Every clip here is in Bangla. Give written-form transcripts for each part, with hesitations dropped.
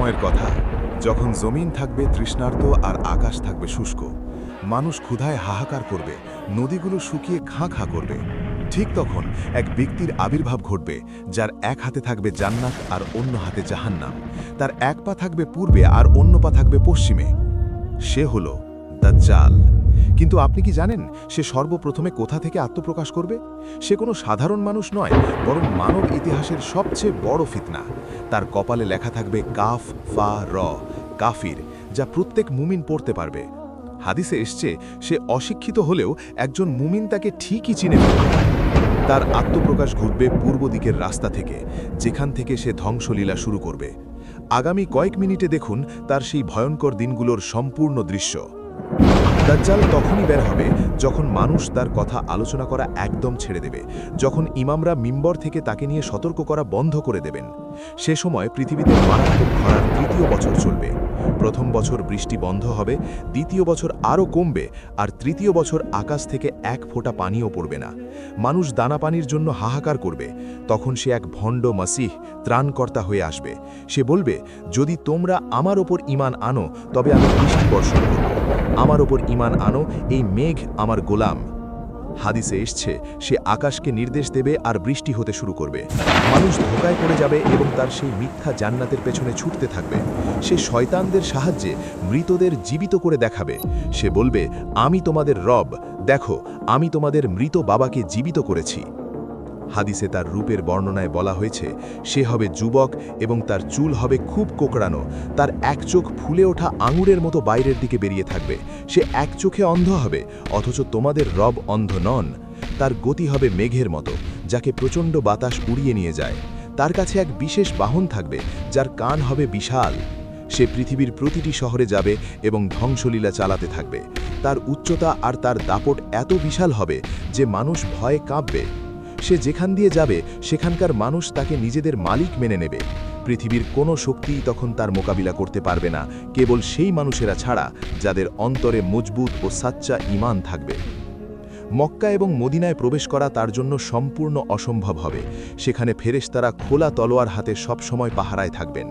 সময়ের কথা, যখন জমিন থাকবে তৃষ্ণার্ত আর আকাশ থাকবে শুষ্ক। মানুষ ক্ষুধায় হাহাকার করবে, নদীগুলো শুকিয়ে খাঁ খাঁ করবে। ঠিক তখন এক ব্যক্তির আবির্ভাব ঘটবে, যার এক হাতে থাকবে জান্নাত আর অন্য হাতে জাহান্নাম। তার এক পা থাকবে পূর্বে আর অন্য পা থাকবে পশ্চিমে। সে হলো দাজ্জাল। কিন্তু আপনি কি জানেন সে সর্বপ্রথমে কোথা থেকে আত্মপ্রকাশ করবে? সে কোনো সাধারণ মানুষ নয়, বরং মানব ইতিহাসের সবচেয়ে বড় ফিতনা। তার কপালে লেখা থাকবে কাফ ফা র, কাফির, যা প্রত্যেক মুমিন পড়তে পারবে। হাদিসে এসছে, সে অশিক্ষিত হলেও একজন মুমিন তাকে ঠিকই চিনে ফেলবে। তার আত্মপ্রকাশ ঘটবে পূর্ব দিকের রাস্তা থেকে, যেখান থেকে সে ধ্বংসলীলা শুরু করবে। আগামী কয়েক মিনিটে দেখুন তার সেই ভয়ঙ্কর দিনগুলোর সম্পূর্ণ দৃশ্য। দাজ্জাল তখনই বের হবে যখন মানুষ তার কথা আলোচনা করা একদম ছেড়ে দেবে, যখন ইমামরা মিম্বর থেকে তাকে নিয়ে সতর্ক করা বন্ধ করে দেবেন। সে সময় পৃথিবীতে মারাত্মক খরার তৃতীয় বছর চলবে। প্রথম বছর বৃষ্টি বন্ধ হবে, দ্বিতীয় বছর আরও কমবে, আর তৃতীয় বছর আকাশ থেকে এক ফোঁটা পানিও পড়বে না। মানুষ দানা পানির জন্য হাহাকার করবে। তখন সে এক ভণ্ড মাসিহ ত্রাণকর্তা হয়ে আসবে। সে বলবে, যদি তোমরা আমার ওপর ঈমান আনো তবে আমি বৃষ্টি বর্ষণ করব। আমার ওপর ঈমান আনো, এই মেঘ আমার গোলাম। হাদিসে এসছে, সে আকাশকে নির্দেশ দেবে আর বৃষ্টি হতে শুরু করবে। মানুষ ধোঁকায় পড়ে যাবে এবং তার সেই মিথ্যা জান্নাতের পেছনে ছুটতে থাকবে। সে শয়তানদের সাহায্যে মৃতদের জীবিত করে দেখাবে। সে বলবে, আমি তোমাদের রব, দেখো আমি তোমাদের মৃত বাবাকে জীবিত করেছি। হাদিসে তার রূপের বর্ণনায় বলা হয়েছে, সে হবে যুবক এবং তার চুল হবে খুব কোকড়ানো। তার এক চোখ ফুলে ওঠা আঙুরের মতো বাইরের দিকে বেরিয়ে থাকবে। সে এক চোখে অন্ধ হবে, অথচ তোমাদের রব অন্ধ নন। তার গতি হবে মেঘের মতো, যাকে প্রচণ্ড বাতাস উড়িয়ে নিয়ে যায়। তার কাছে এক বিশেষ বাহন থাকবে, যার কান হবে বিশাল। সে পৃথিবীর প্রতিটি শহরে যাবে এবং ধ্বংসলীলা চালাতে থাকবে। তার উচ্চতা আর তার দাপট এত বিশাল হবে যে মানুষ ভয়ে কাঁপবে। সে যেখান দিয়ে যাবে সেখানকার মানুষ তাকে নিজেদের মালিক মেনে নেবে। পৃথিবীর কোনো শক্তিই তখন তার মোকাবিলা করতে পারবে না, কেবল সেই মানুষেরা ছাড়া যাদের অন্তরে মজবুত ও সাচ্চা ঈমান থাকবে। মক্কা এবং মদিনায় প্রবেশ করা তার জন্য সম্পূর্ণ অসম্ভব হবে। সেখানে ফেরেশতারা খোলা তলোয়ার হাতে সবসময় পাহারায় থাকবেন।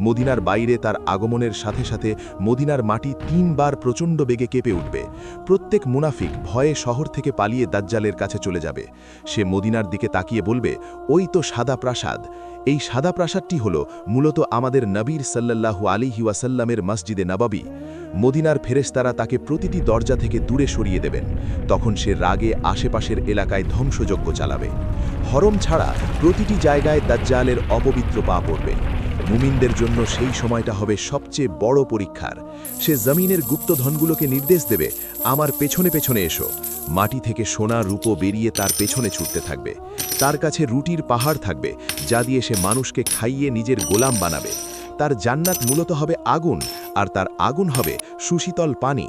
মদিনার বাইরে তার আগমনের সাথে সাথে মদিনার মাটি 3 বার প্রচণ্ড বেগে কেঁপে উঠবে। প্রত্যেক মুনাফিক ভয়ে শহর থেকে পালিয়ে দাজ্জালের কাছে চলে যাবে। সে মদিনার দিকে তাকিয়ে বলবে, ওই তো সাদা প্রাসাদ। এই সাদা প্রাসাদটি হল মূলত আমাদের নবীর সাল্লাল্লাহু আলাইহি ওয়াসাল্লামের মসজিদে নববী। মদিনার ফেরেশতারা তাকে প্রতিটি দরজা থেকে দূরে সরিয়ে দেবেন। তখন সে রাগে আশেপাশের এলাকায় ধ্বংসযজ্ঞ চালাবে। হরম ছাড়া প্রতিটি জায়গায় দাজ্জালের অপবিত্র পা পড়বে। মুমিনদের জন্য সেই সময়টা হবে সবচেয়ে বড় পরীক্ষার। সে জমিনের গুপ্তধনগুলোকে নির্দেশ দেবে, আমার পেছনে পেছনে এসো। মাটি থেকে সোনা রূপো বেরিয়ে তার পেছনে ছুটতে থাকবে। তার কাছে রুটির পাহাড় থাকবে, যা দিয়ে সে মানুষকে খাইয়ে নিজের গোলাম বানাবে। তার জান্নাত মূলত হবে আগুন, আর তার আগুন হবে সুশীতল পানি।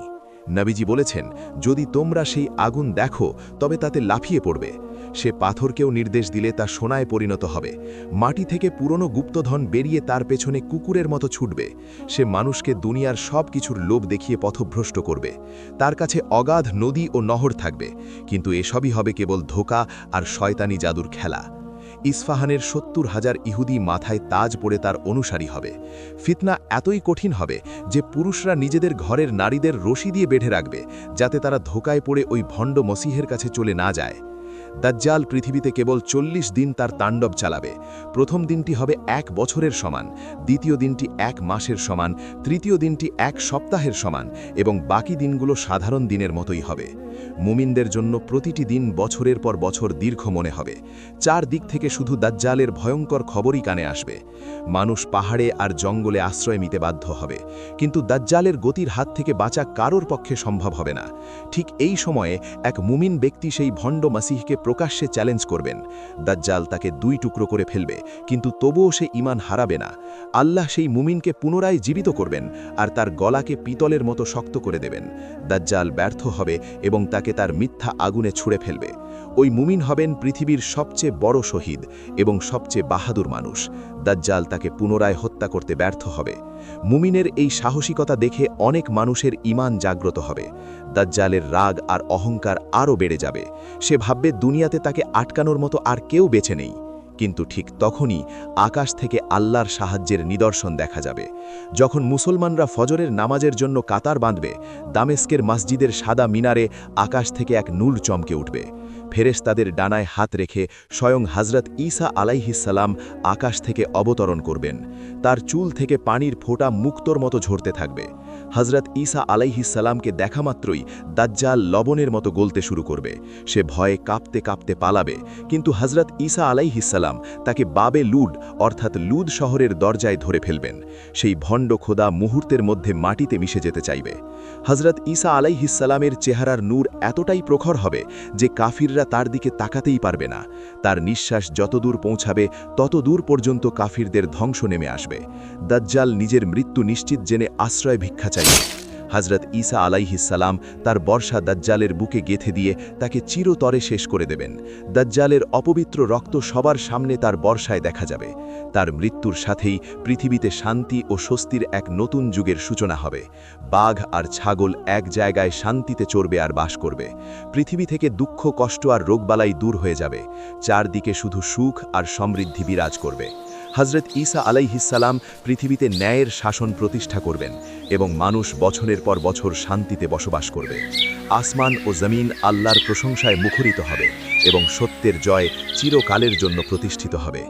নবীজি বলেছেন, যদি তোমরা সেই আগুন দেখো তবে তাতে লাফিয়ে পড়বে। সে পাথরকেও নির্দেশ দিলে তা সোনায় পরিণত হবে। মাটি থেকে পুরনো গুপ্তধন বেরিয়ে তার পেছনে কুকুরের মতো ছুটবে। সে মানুষকে দুনিয়ার সব কিছুর লোভ দেখিয়ে পথভ্রষ্ট করবে। তার কাছে অগাধ নদী ও নহর থাকবে, কিন্তু এসবই হবে কেবল ধোঁকা আর শয়তানি জাদুর খেলা। ইস্পাহানের 70,000 ইহুদি মাথায় তাজ পরে তার অনুসারী হবে। ফিতনা এতই কঠিন হবে যে পুরুষরা নিজেদের ঘরের নারীদের রশি দিয়ে বেঁধে রাখবে, যাতে তারা ধোঁকায় পড়ে ওই ভণ্ড মসিহের কাছে চলে না যায়। দাজ্জাল পৃথিবীতে কেবল 40 দিন তার তাণ্ডব চালাবে। প্রথম দিনটি হবে 1 বছরের সমান, দ্বিতীয় দিনটি 1 মাসের সমান, তৃতীয় দিনটি 1 সপ্তাহের সমান, এবং বাকি দিনগুলো সাধারণ দিনের মতোই হবে। মুমিনদের জন্য প্রতিটি দিন বছরের পর বছর দীর্ঘ মনে হবে। 4 দিক থেকে শুধু দাজ্জালের ভয়ঙ্কর খবরই কানে আসবে। মানুষ পাহাড়ে আর জঙ্গলে আশ্রয় নিতে বাধ্য হবে, কিন্তু দাজ্জালের গতির হাত থেকে বাঁচা কারোর পক্ষে সম্ভব হবে না। ঠিক এই সময়ে এক মুমিন ব্যক্তি সেই ভণ্ড মাসিহকে প্রকাশ্যে চ্যালেঞ্জ করবেন। দাজ্জাল তাকে 2 টুকরো করে ফেলবে, কিন্তু তবুও সে ঈমান হারাবে না। আল্লাহ সেই মুমিনকে পুনরায় জীবিত করবেন আর তার গলাকে পিতলের মতো শক্ত করে দেবেন। দাজ্জাল ব্যর্থ হবে এবং তাকে তার মিথ্যা আগুনে ছুঁড়ে ফেলবে। ওই মুমিন হবেন পৃথিবীর সবচেয়ে বড় শহীদ এবং সবচেয়ে বাহাদুর মানুষ। দাজ্জাল তাকে পুনরায় হত্যা করতে ব্যর্থ হবে। মুমিনের এই সাহসিকতা দেখে অনেক মানুষের ঈমান জাগ্রত হবে। দাজ্জালের রাগ আর অহংকার আরও বেড়ে যাবে। সে ভাববে দুনিয়াতে তাকে আটকানোর মতো আর কেউ বেঁচে নেই। কিন্তু ঠিক তখনই আকাশ থেকে আল্লাহর সাহায্যের নিদর্শন দেখা যাবে। যখন মুসলমানরা ফজরের নামাজের জন্য কাতার বাঁধবে, দামেস্কের মসজিদের সাদা মিনারে আকাশ থেকে এক নূর চমকে উঠবে। ফেরেশতাদের ডানায় হাত রেখে স্বয়ং হযরত ঈসা আলাইহিসসালাম আকাশ থেকে অবতরণ করবেন। তার চুল থেকে পানির ফোঁটা মুক্তোর মতো ঝরতে থাকবে। হযরত ঈসা আলাইহিসসালামকে দেখা মাত্রই দাজ্জাল লবণের মতো গলতে শুরু করবে। সে ভয়ে কাঁপতে কাঁপতে পালাবে, কিন্তু হযরত ঈসা আলাইহিসসালাম তাকে বাবে লুদ অর্থাৎ লুদ শহরের দরজায় ধরে ফেলবেন। সেই ভণ্ড খোদা মুহূর্তের মধ্যে মাটিতে মিশে যেতে চাইবে। হযরত ঈসা আলাইহিসসালামের চেহারার নূর এতটাই প্রখর হবে যে কাফিররা তার দিকে তাকাতেই পারবে না। তার নিঃশ্বাস যতদূর পৌঁছাবে তত দূর পর্যন্ত কাফিরদের ধ্বংস নেমে আসবে। দাজ্জাল নিজের মৃত্যু নিশ্চিত জেনে আশ্রয় ভিক্ষা চাইবে। হযরত ঈসা আলাইহিসসালাম তার বর্ষা দাজ্জালের বুকে গেঁথে দিয়ে তাকে চিরতরে শেষ করে দেবেন। দাজ্জালের অপবিত্র রক্ত সবার সামনে তার বর্ষায় দেখা যাবে। তার মৃত্যুর সাথেই পৃথিবীতে শান্তি ও স্বস্তির এক নতুন যুগের সূচনা হবে। বাঘ আর ছাগল এক জায়গায় শান্তিতে চরবে আর বাস করবে। পৃথিবী থেকে দুঃখ, কষ্ট আর রোগবালাই দূর হয়ে যাবে। চারদিকে শুধু সুখ আর সমৃদ্ধি বিরাজ করবে। হযরত ঈসা আলাইহিসসালাম পৃথিবীতে ন্যায়ের শাসন প্রতিষ্ঠা করবেন এবং মানুষ বছরের পর বছর শান্তিতে বসবাস করবে। আসমান ও জমিন আল্লাহর প্রশংসায় মুখরিত হবে এবং সত্যের জয় চিরকালের জন্য প্রতিষ্ঠিত হবে।